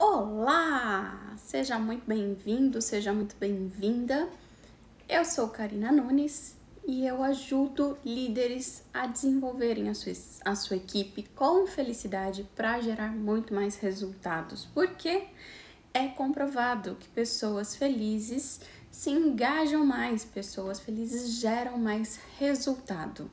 Olá! Seja muito bem-vindo, seja muito bem-vinda. Eu sou Karina Nunes e eu ajudo líderes a desenvolverem a sua equipe com felicidade para gerar muito mais resultados, porque é comprovado que pessoas felizes se engajam mais, pessoas felizes geram mais resultado.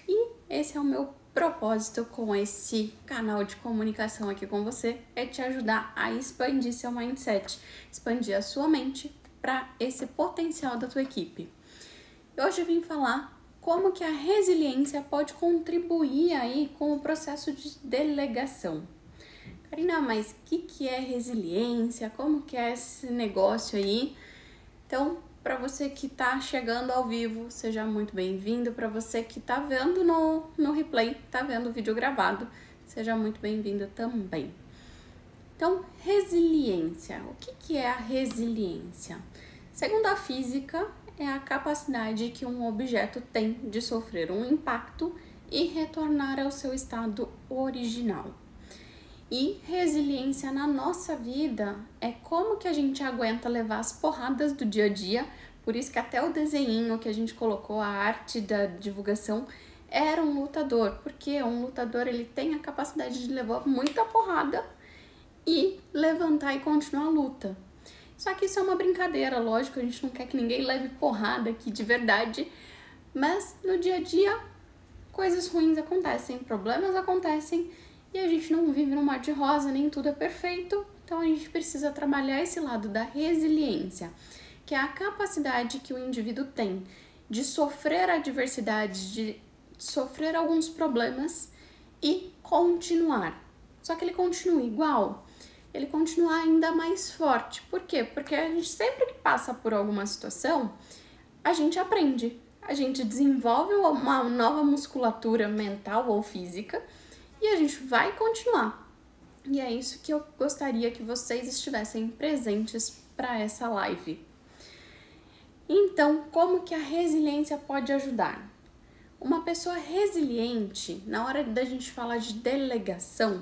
E esse é o meu propósito com esse canal de comunicação aqui com você, é te ajudar a expandir seu mindset, expandir a sua mente para esse potencial da tua equipe. Hoje eu vim falar como que a resiliência pode contribuir aí com o processo de delegação. Karina, mas o que é resiliência? Como que é esse negócio aí? Então, para você que está chegando ao vivo, seja muito bem-vindo. Para você que está vendo no replay, está vendo o vídeo gravado, seja muito bem-vindo também. Então, resiliência. O que é a resiliência? Segundo a física, é a capacidade que um objeto tem de sofrer um impacto e retornar ao seu estado original. E resiliência na nossa vida é como que a gente aguenta levar as porradas do dia a dia. Por isso que até o desenho que a gente colocou, a arte da divulgação, era um lutador. Porque um lutador, ele tem a capacidade de levar muita porrada e levantar e continuar a luta. Só que isso é uma brincadeira, lógico, a gente não quer que ninguém leve porrada aqui de verdade. Mas no dia a dia, coisas ruins acontecem, problemas acontecem. E a gente não vive num mar de rosa, nem tudo é perfeito, então a gente precisa trabalhar esse lado da resiliência, que é a capacidade que o indivíduo tem de sofrer adversidades, de sofrer alguns problemas e continuar. Só que ele continua igual, ele continua ainda mais forte. Por quê? Porque a gente sempre que passa por alguma situação, a gente aprende, a gente desenvolve uma nova musculatura mental ou física, e a gente vai continuar. E é isso que eu gostaria que vocês estivessem presentes para essa live. Então, como que a resiliência pode ajudar? Uma pessoa resiliente, na hora da gente falar de delegação,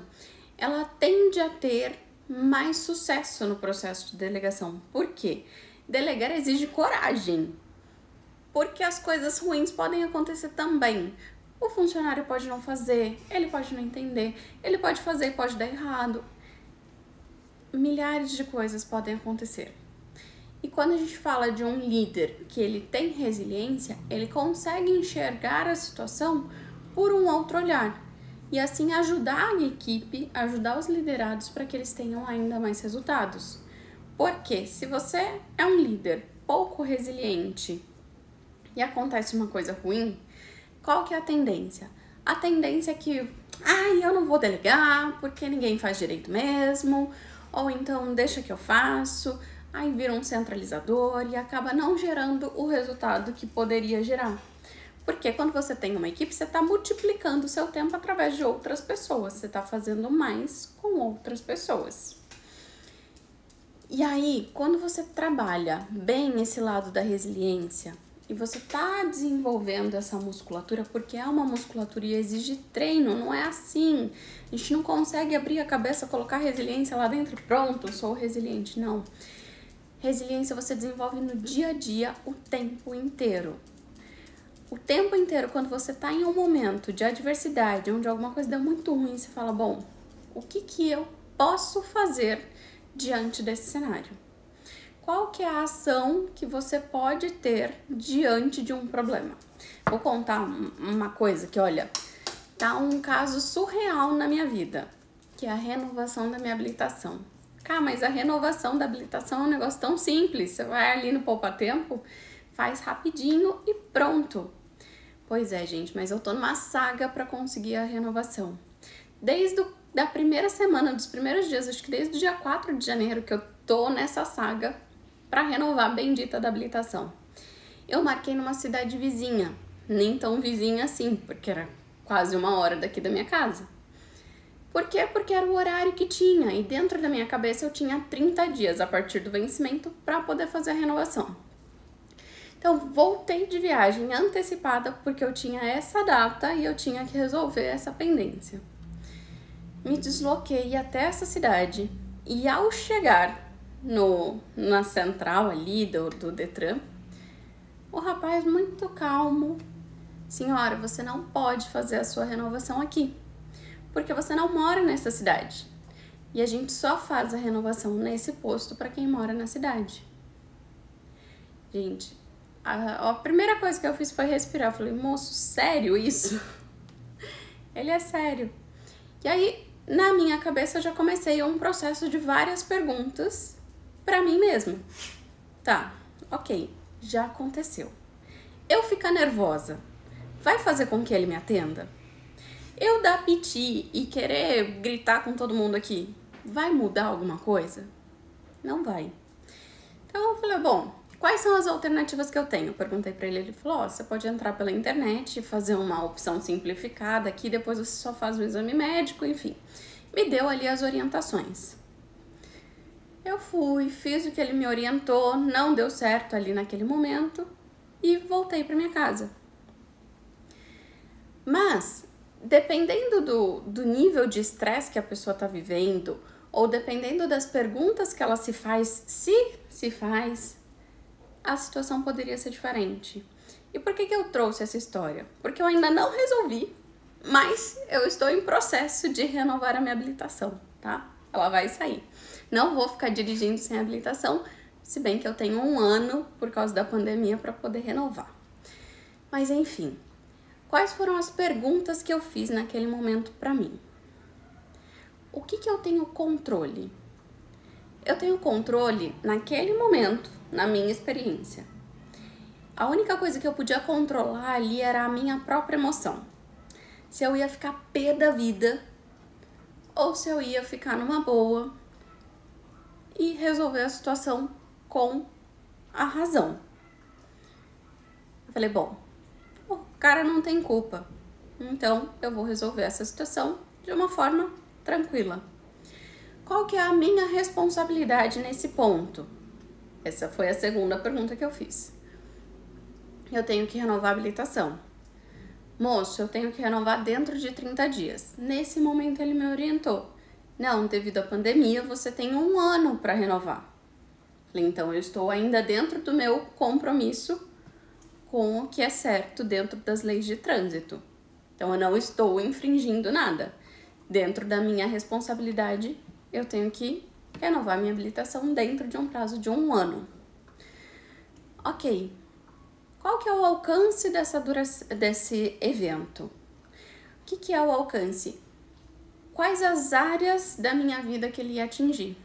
ela tende a ter mais sucesso no processo de delegação. Por quê? Delegar exige coragem. Porque as coisas ruins podem acontecer também. O funcionário pode não fazer, ele pode não entender, ele pode fazer e pode dar errado. Milhares de coisas podem acontecer. E quando a gente fala de um líder que ele tem resiliência, ele consegue enxergar a situação por um outro olhar. E assim ajudar a equipe, ajudar os liderados para que eles tenham ainda mais resultados. Porque se você é um líder pouco resiliente e acontece uma coisa ruim, qual que é a tendência? A tendência é que, eu não vou delegar porque ninguém faz direito mesmo, ou então deixa que eu faço, aí vira um centralizador e acaba não gerando o resultado que poderia gerar. Porque quando você tem uma equipe, você está multiplicando o seu tempo através de outras pessoas, você está fazendo mais com outras pessoas. E aí, quando você trabalha bem esse lado da resiliência, e você está desenvolvendo essa musculatura, porque é uma musculatura e exige treino, não é assim. A gente não consegue abrir a cabeça, colocar resiliência lá dentro e pronto, sou resiliente, não. Resiliência você desenvolve no dia a dia o tempo inteiro. O tempo inteiro, quando você está em um momento de adversidade, onde alguma coisa deu muito ruim, você fala, bom, o que eu posso fazer diante desse cenário? Qual que é a ação que você pode ter diante de um problema? Vou contar uma coisa que, olha, tá um caso surreal na minha vida, que é a renovação da minha habilitação. Cara, mas a renovação da habilitação é um negócio tão simples, você vai ali no poupa-tempo, faz rapidinho e pronto. Pois é, gente, mas eu tô numa saga para conseguir a renovação. Desde da primeira semana, dos primeiros dias, acho que desde o dia 4 de janeiro que eu tô nessa saga para renovar a bendita da habilitação. Eu marquei numa cidade vizinha, nem tão vizinha assim, porque era quase 1 hora daqui da minha casa. Por quê? Porque era o horário que tinha, e dentro da minha cabeça eu tinha 30 dias a partir do vencimento para poder fazer a renovação. Então, voltei de viagem antecipada porque eu tinha essa data e eu tinha que resolver essa pendência. Me desloquei até essa cidade E ao chegar na central ali do Detran, o rapaz muito calmo: senhora, você não pode fazer a sua renovação aqui, porque você não mora nessa cidade. E a gente só faz a renovação nesse posto para quem mora na cidade. Gente, a primeira coisa que eu fiz foi respirar. Eu falei: moço, sério isso? Ele: é sério. E aí, na minha cabeça, eu já comecei um processo de várias perguntas pra mim mesma. Tá, ok, já aconteceu. Eu ficar nervosa vai fazer com que ele me atenda? Eu dar piti e querer gritar com todo mundo aqui vai mudar alguma coisa? Não vai. Então eu falei: bom, quais são as alternativas que eu tenho? Eu perguntei pra ele falou: você pode entrar pela internet, fazer uma opção simplificada aqui, depois você só faz o exame médico, enfim. Me deu ali as orientações. Eu fui, fiz o que ele me orientou, não deu certo ali naquele momento e voltei pra minha casa. Mas, dependendo do nível de estresse que a pessoa tá vivendo, ou dependendo das perguntas que ela se faz, a situação poderia ser diferente. E por que eu trouxe essa história? Porque eu ainda não resolvi, mas eu estou em processo de renovar a minha habilitação, tá? Ela vai sair. Não vou ficar dirigindo sem habilitação, se bem que eu tenho 1 ano por causa da pandemia para poder renovar. Mas enfim, quais foram as perguntas que eu fiz naquele momento para mim? O que eu tenho controle? Eu tenho controle naquele momento, na minha experiência. A única coisa que eu podia controlar ali era a minha própria emoção. Se eu ia ficar pé da vida ou se eu ia ficar numa boa e resolver a situação com a razão. Eu falei: bom, o cara não tem culpa, então eu vou resolver essa situação de uma forma tranquila. Qual que é a minha responsabilidade nesse ponto? Essa foi a segunda pergunta que eu fiz. Eu tenho que renovar a habilitação. Moço, eu tenho que renovar dentro de 30 dias. Nesse momento ele me orientou: não, devido à pandemia, você tem 1 ano para renovar. Falei: então eu estou ainda dentro do meu compromisso com o que é certo dentro das leis de trânsito. Então eu não estou infringindo nada. Dentro da minha responsabilidade, eu tenho que renovar minha habilitação dentro de um prazo de 1 ano. Ok. Qual que é o alcance desse evento? O que é o alcance? Quais as áreas da minha vida que ele ia atingir?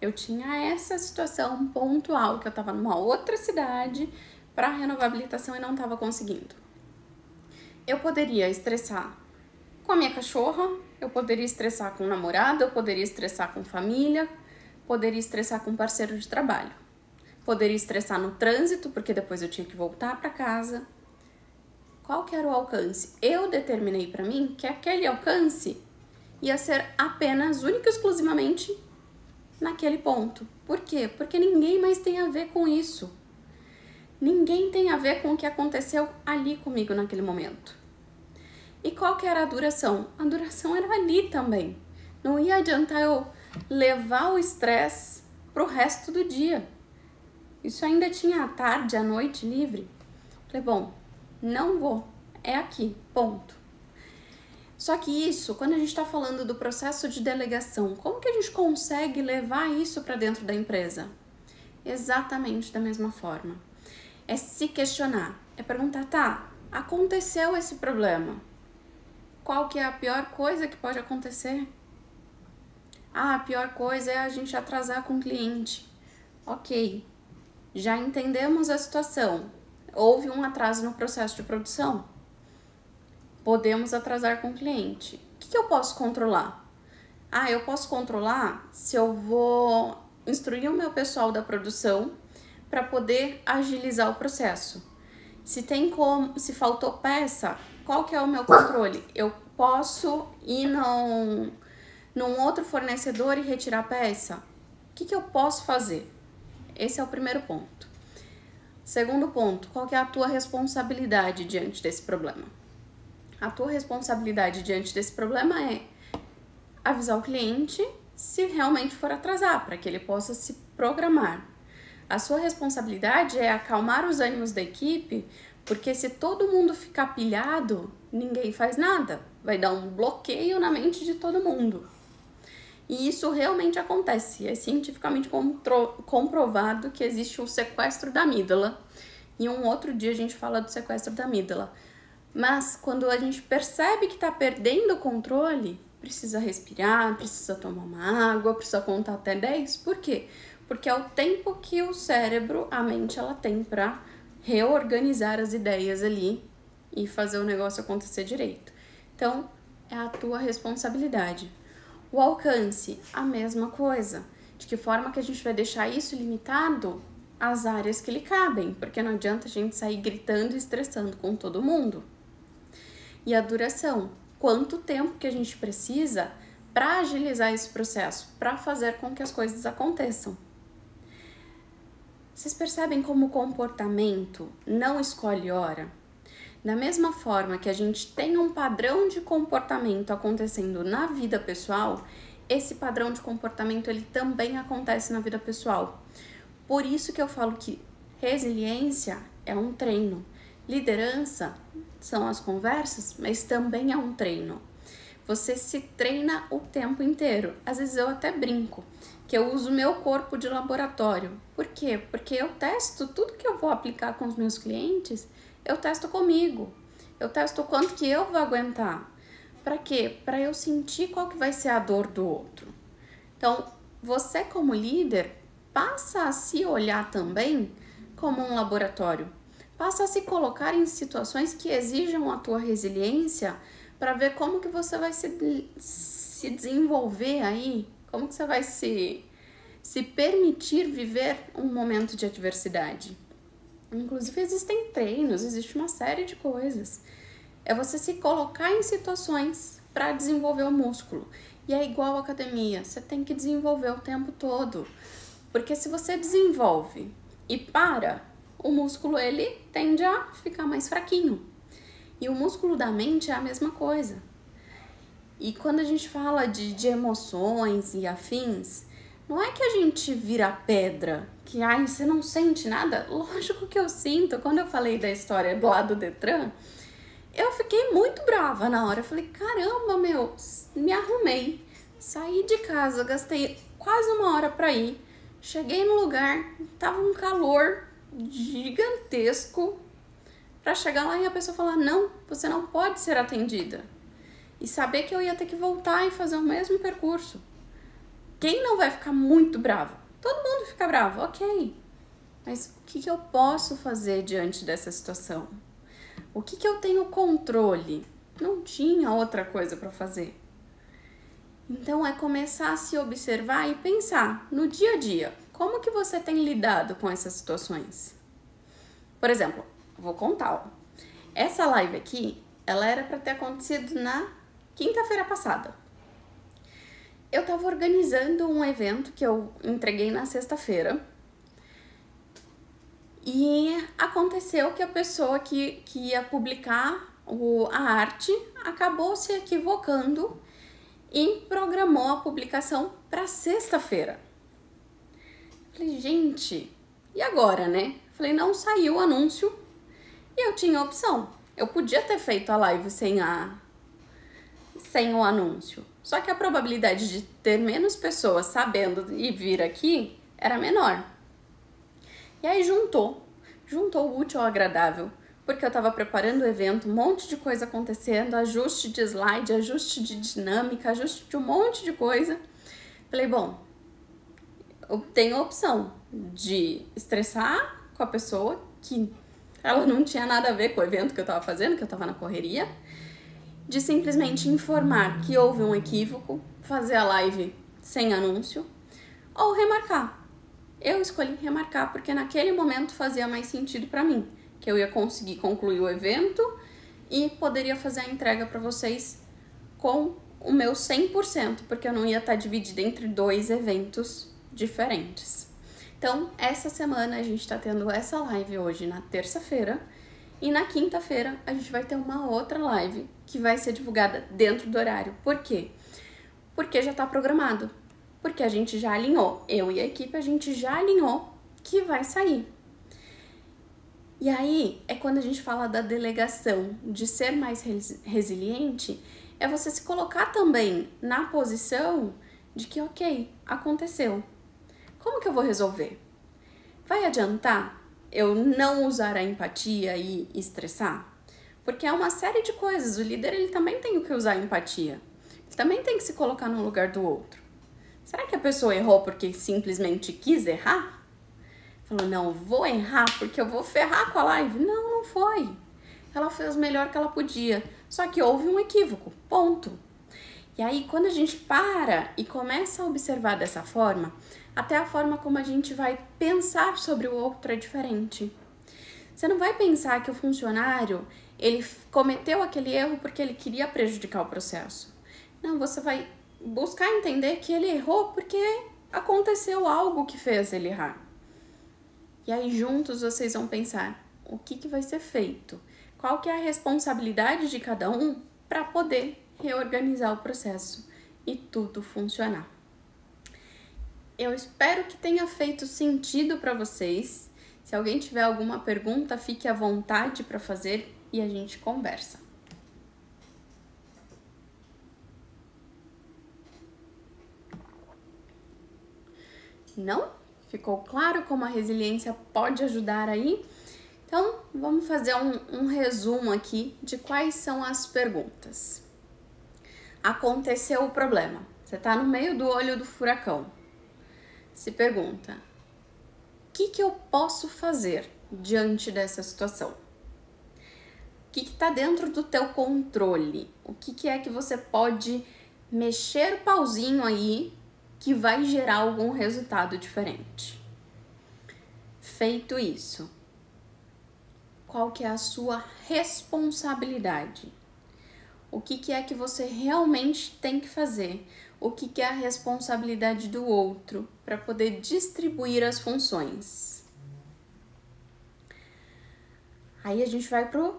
Eu tinha essa situação pontual, que eu estava numa outra cidade para renovar a habilitação e não estava conseguindo. Eu poderia estressar com a minha cachorra, eu poderia estressar com o namorado, eu poderia estressar com família, poderia estressar com parceiro de trabalho. Poderia estressar no trânsito, porque depois eu tinha que voltar para casa. Qual que era o alcance? Eu determinei para mim que aquele alcance ia ser apenas, única e exclusivamente naquele ponto. Por quê? Porque ninguém mais tem a ver com isso. Ninguém tem a ver com o que aconteceu ali comigo naquele momento. E qual que era a duração? A duração era ali também. Não ia adiantar eu levar o estresse pro resto do dia. Isso ainda tinha a tarde, a noite livre. Falei: bom, não vou. É aqui, ponto. Só que isso, quando a gente está falando do processo de delegação, como que a gente consegue levar isso para dentro da empresa? Exatamente da mesma forma. É se questionar, é perguntar: tá, aconteceu esse problema. Qual que é a pior coisa que pode acontecer? Ah, a pior coisa é a gente atrasar com o cliente. Ok, já entendemos a situação. Houve um atraso no processo de produção. Podemos atrasar com o cliente. O que eu posso controlar? Ah, eu posso controlar se eu vou instruir o meu pessoal da produção para poder agilizar o processo. Se faltou peça, qual que é o meu controle? Eu posso ir num outro fornecedor e retirar a peça? O que eu posso fazer? Esse é o primeiro ponto. Segundo ponto, qual que é a tua responsabilidade diante desse problema? A tua responsabilidade diante desse problema é avisar o cliente se realmente for atrasar, para que ele possa se programar. A sua responsabilidade é acalmar os ânimos da equipe, porque se todo mundo ficar pilhado, ninguém faz nada. Vai dar um bloqueio na mente de todo mundo. E isso realmente acontece. É cientificamente comprovado que existe um sequestro da amígdala. E um outro dia a gente fala do sequestro da amígdala. Mas quando a gente percebe que está perdendo o controle, precisa respirar, precisa tomar uma água, precisa contar até 10. Por quê? Porque é o tempo que o cérebro, a mente, ela tem para reorganizar as ideias ali e fazer o negócio acontecer direito. Então, é a tua responsabilidade. O alcance, a mesma coisa. De que forma que a gente vai deixar isso limitado às áreas que lhe cabem, porque não adianta a gente sair gritando e estressando com todo mundo. E a duração, quanto tempo que a gente precisa para agilizar esse processo, para fazer com que as coisas aconteçam. Vocês percebem como o comportamento não escolhe hora? Da mesma forma que a gente tem um padrão de comportamento acontecendo na vida pessoal, esse padrão de comportamento ele também acontece na vida pessoal. Por isso que eu falo que resiliência é um treino. Liderança são as conversas, mas também é um treino. Você se treina o tempo inteiro. Às vezes eu até brinco que eu uso meu corpo de laboratório. Por quê? Porque eu testo tudo que eu vou aplicar com os meus clientes, eu testo comigo. Eu testo o quanto que eu vou aguentar. Para quê? Para eu sentir qual que vai ser a dor do outro. Então, você como líder, passa a se olhar também como um laboratório. Passa a se colocar em situações que exijam a tua resiliência para ver como que você vai se desenvolver aí, como que você vai se permitir viver um momento de adversidade. Inclusive existem treinos, existe uma série de coisas. É você se colocar em situações para desenvolver o músculo. E é igual à academia, você tem que desenvolver o tempo todo. Porque se você desenvolve e para, o músculo ele tende a ficar mais fraquinho. E o músculo da mente é a mesma coisa. E quando a gente fala de emoções e afins, não é que a gente vira pedra, que você não sente nada. Lógico que eu sinto. Quando eu falei da história do lado do Detran, eu fiquei muito brava na hora. Eu falei, caramba, me arrumei, saí de casa, gastei quase uma hora para ir. Cheguei no lugar, tava um calor gigantesco para chegar lá e a pessoa falar, não, você não pode ser atendida. E saber que eu ia ter que voltar e fazer o mesmo percurso. Quem não vai ficar muito bravo? Todo mundo fica bravo, ok. Mas o que eu posso fazer diante dessa situação? O que eu tenho controle? Não tinha outra coisa para fazer. Então é começar a se observar e pensar no dia a dia. Como que você tem lidado com essas situações? Por exemplo, vou contar. Ó. Essa live aqui, ela era para ter acontecido na quinta-feira passada. Eu tava organizando um evento que eu entreguei na sexta-feira. E aconteceu que a pessoa que ia publicar a arte acabou se equivocando e programou a publicação para sexta-feira. Falei, gente, e agora, né? Falei, não saiu o anúncio e eu tinha opção. Eu podia ter feito a live sem o anúncio. Só que a probabilidade de ter menos pessoas sabendo e vir aqui era menor. E aí juntou o útil ao agradável, porque eu tava preparando o evento, um monte de coisa acontecendo, ajuste de slide, ajuste de dinâmica, ajuste de um monte de coisa. Falei, bom, eu tenho a opção de estressar com a pessoa, que ela não tinha nada a ver com o evento que eu tava fazendo, que eu tava na correria, de simplesmente informar que houve um equívoco, fazer a live sem anúncio, ou remarcar. Eu escolhi remarcar porque naquele momento fazia mais sentido para mim, que eu ia conseguir concluir o evento e poderia fazer a entrega para vocês com o meu 100%, porque eu não ia estar dividida entre 2 eventos diferentes. Então, essa semana a gente está tendo essa live hoje na terça-feira e na quinta-feira a gente vai ter uma outra live que vai ser divulgada dentro do horário. Por quê? Porque já está programado. Porque a gente já alinhou, eu e a equipe, a gente já alinhou que vai sair. E aí, é quando a gente fala da delegação, de ser mais resiliente, é você se colocar também na posição de que, ok, aconteceu. Como que eu vou resolver? Vai adiantar eu não usar a empatia e estressar? Porque é uma série de coisas. O líder, ele também tem que usar a empatia. Ele também tem que se colocar no lugar do outro. Será que a pessoa errou porque simplesmente quis errar? Falou, não, vou errar porque eu vou ferrar com a live. Não, não foi. Ela fez o melhor que ela podia. Só que houve um equívoco, ponto. E aí, quando a gente para e começa a observar dessa forma, até a forma como a gente vai pensar sobre o outro é diferente. Você não vai pensar que o funcionário, ele cometeu aquele erro porque ele queria prejudicar o processo. Não, você vai buscar entender que ele errou porque aconteceu algo que fez ele errar. E aí juntos vocês vão pensar o que vai ser feito, qual que é a responsabilidade de cada um para poder reorganizar o processo e tudo funcionar. Eu espero que tenha feito sentido para vocês. Se alguém tiver alguma pergunta, fique à vontade para fazer e a gente conversa. Não? Ficou claro como a resiliência pode ajudar aí? Então, vamos fazer um resumo aqui de quais são as perguntas. Aconteceu o problema. Você está no meio do olho do furacão. Se pergunta, o que eu posso fazer diante dessa situação? O que está dentro do teu controle? O que é que você pode mexer o pauzinho aí que vai gerar algum resultado diferente? Feito isso, qual que é a sua responsabilidade? O que é que você realmente tem que fazer? O que é a responsabilidade do outro para poder distribuir as funções? Aí a gente vai pro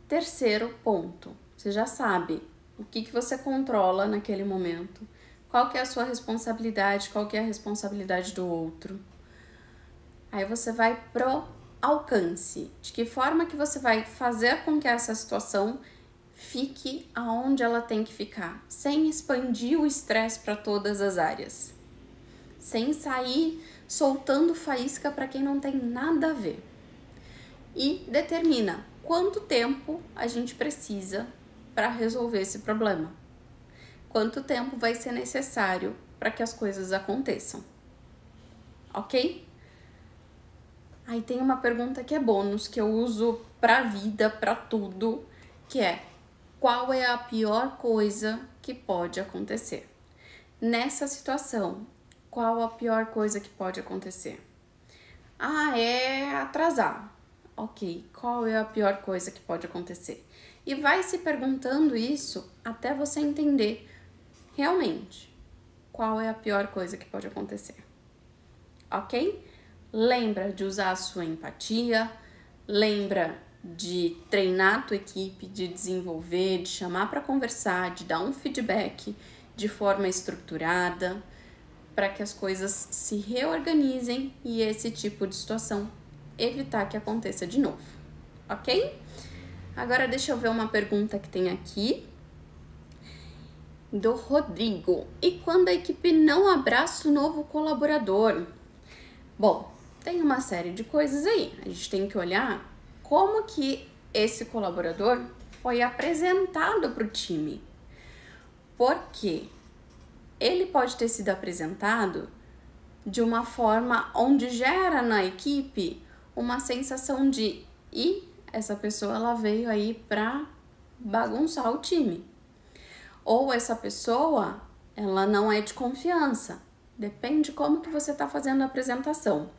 terceiro ponto. Você já sabe o que você controla naquele momento, qual que é a sua responsabilidade, qual que é a responsabilidade do outro. Aí você vai pro alcance, de que forma que você vai fazer com que essa situação fique aonde ela tem que ficar, sem expandir o estresse para todas as áreas, sem sair soltando faísca para quem não tem nada a ver. E determina quanto tempo a gente precisa para resolver esse problema. Quanto tempo vai ser necessário para que as coisas aconteçam. Ok? Aí tem uma pergunta que é bônus, que eu uso para a vida, para tudo, que é: qual é a pior coisa que pode acontecer? Nessa situação, qual a pior coisa que pode acontecer? Ah, é atrasar. Ok, qual é a pior coisa que pode acontecer? E vai se perguntando isso até você entender realmente qual é a pior coisa que pode acontecer. Ok? Lembra de usar a sua empatia, lembra de treinar a tua equipe, de desenvolver, de chamar para conversar, de dar um feedback de forma estruturada, para que as coisas se reorganizem e esse tipo de situação evitar que aconteça de novo, ok? Agora deixa eu ver uma pergunta que tem aqui, do Rodrigo. E quando a equipe não abraça o novo colaborador? Bom, tem uma série de coisas aí. A gente tem que olhar como que esse colaborador foi apresentado para o time. Porque ele pode ter sido apresentado de uma forma onde gera na equipe uma sensação de essa pessoa ela veio aí para bagunçar o time. Ou essa pessoa, ela não é de confiança. Depende como que você está fazendo a apresentação.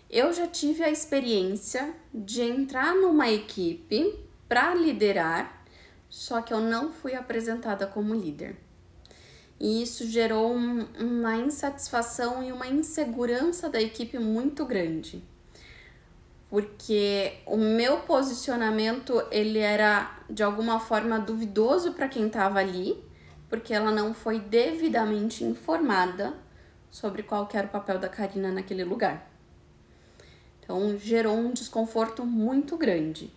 Eu já tive a experiência de entrar numa equipe para liderar, só que eu não fui apresentada como líder. E isso gerou uma insatisfação e uma insegurança da equipe muito grande. Porque o meu posicionamento, ele era de alguma forma duvidoso para quem estava ali, porque ela não foi devidamente informada sobre qual que era o papel da Karina naquele lugar. Então, gerou um desconforto muito grande.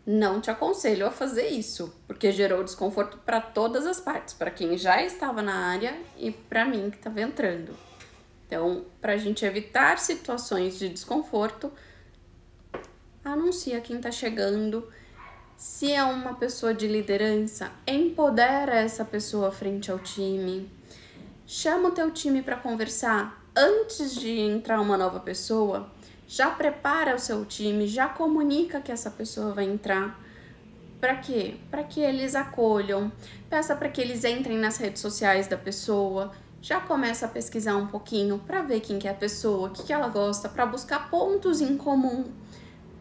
Não te aconselho a fazer isso, porque gerou desconforto para todas as partes, para quem já estava na área e para mim que estava entrando. Então, para a gente evitar situações de desconforto, anuncia quem está chegando. Se é uma pessoa de liderança, empodera essa pessoa frente ao time. Chama o teu time para conversar antes de entrar uma nova pessoa. Já prepara o seu time, já comunica que essa pessoa vai entrar. Para quê? Para que eles acolham. Peça para que eles entrem nas redes sociais da pessoa. Já começa a pesquisar um pouquinho para ver quem que é a pessoa, o que ela gosta, para buscar pontos em comum,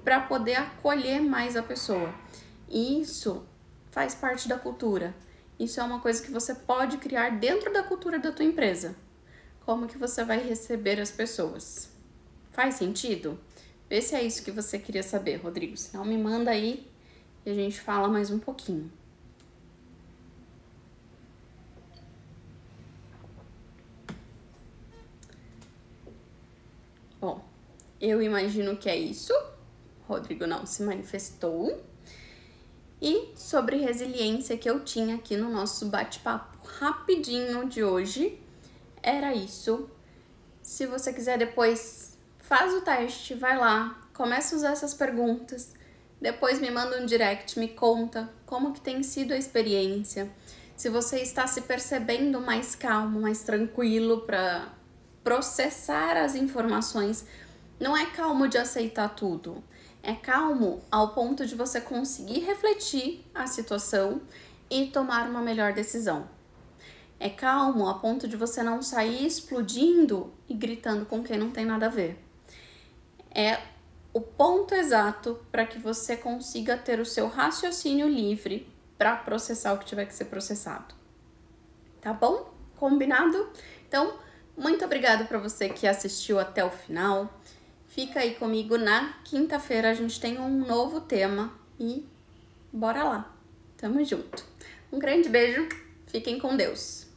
para poder acolher mais a pessoa. Isso faz parte da cultura. Isso é uma coisa que você pode criar dentro da cultura da tua empresa. Como que você vai receber as pessoas? Faz sentido? Vê se é isso que você queria saber, Rodrigo. Senão me manda aí e a gente fala mais um pouquinho. Bom, eu imagino que é isso. Rodrigo não se manifestou. E sobre resiliência que eu tinha aqui no nosso bate-papo rapidinho de hoje, era isso. Se você quiser depois, faz o teste, vai lá, começa a usar essas perguntas, depois me manda um direct, me conta como que tem sido a experiência, se você está se percebendo mais calmo, mais tranquilo para processar as informações. Não é calmo de aceitar tudo, é calmo ao ponto de você conseguir refletir a situação e tomar uma melhor decisão. É calmo a ponto de você não sair explodindo e gritando com quem não tem nada a ver. É o ponto exato para que você consiga ter o seu raciocínio livre para processar o que tiver que ser processado. Tá bom? Combinado? Então, muito obrigada para você que assistiu até o final. Fica aí comigo na quinta-feira, a gente tem um novo tema e bora lá. Tamo junto. Um grande beijo, fiquem com Deus.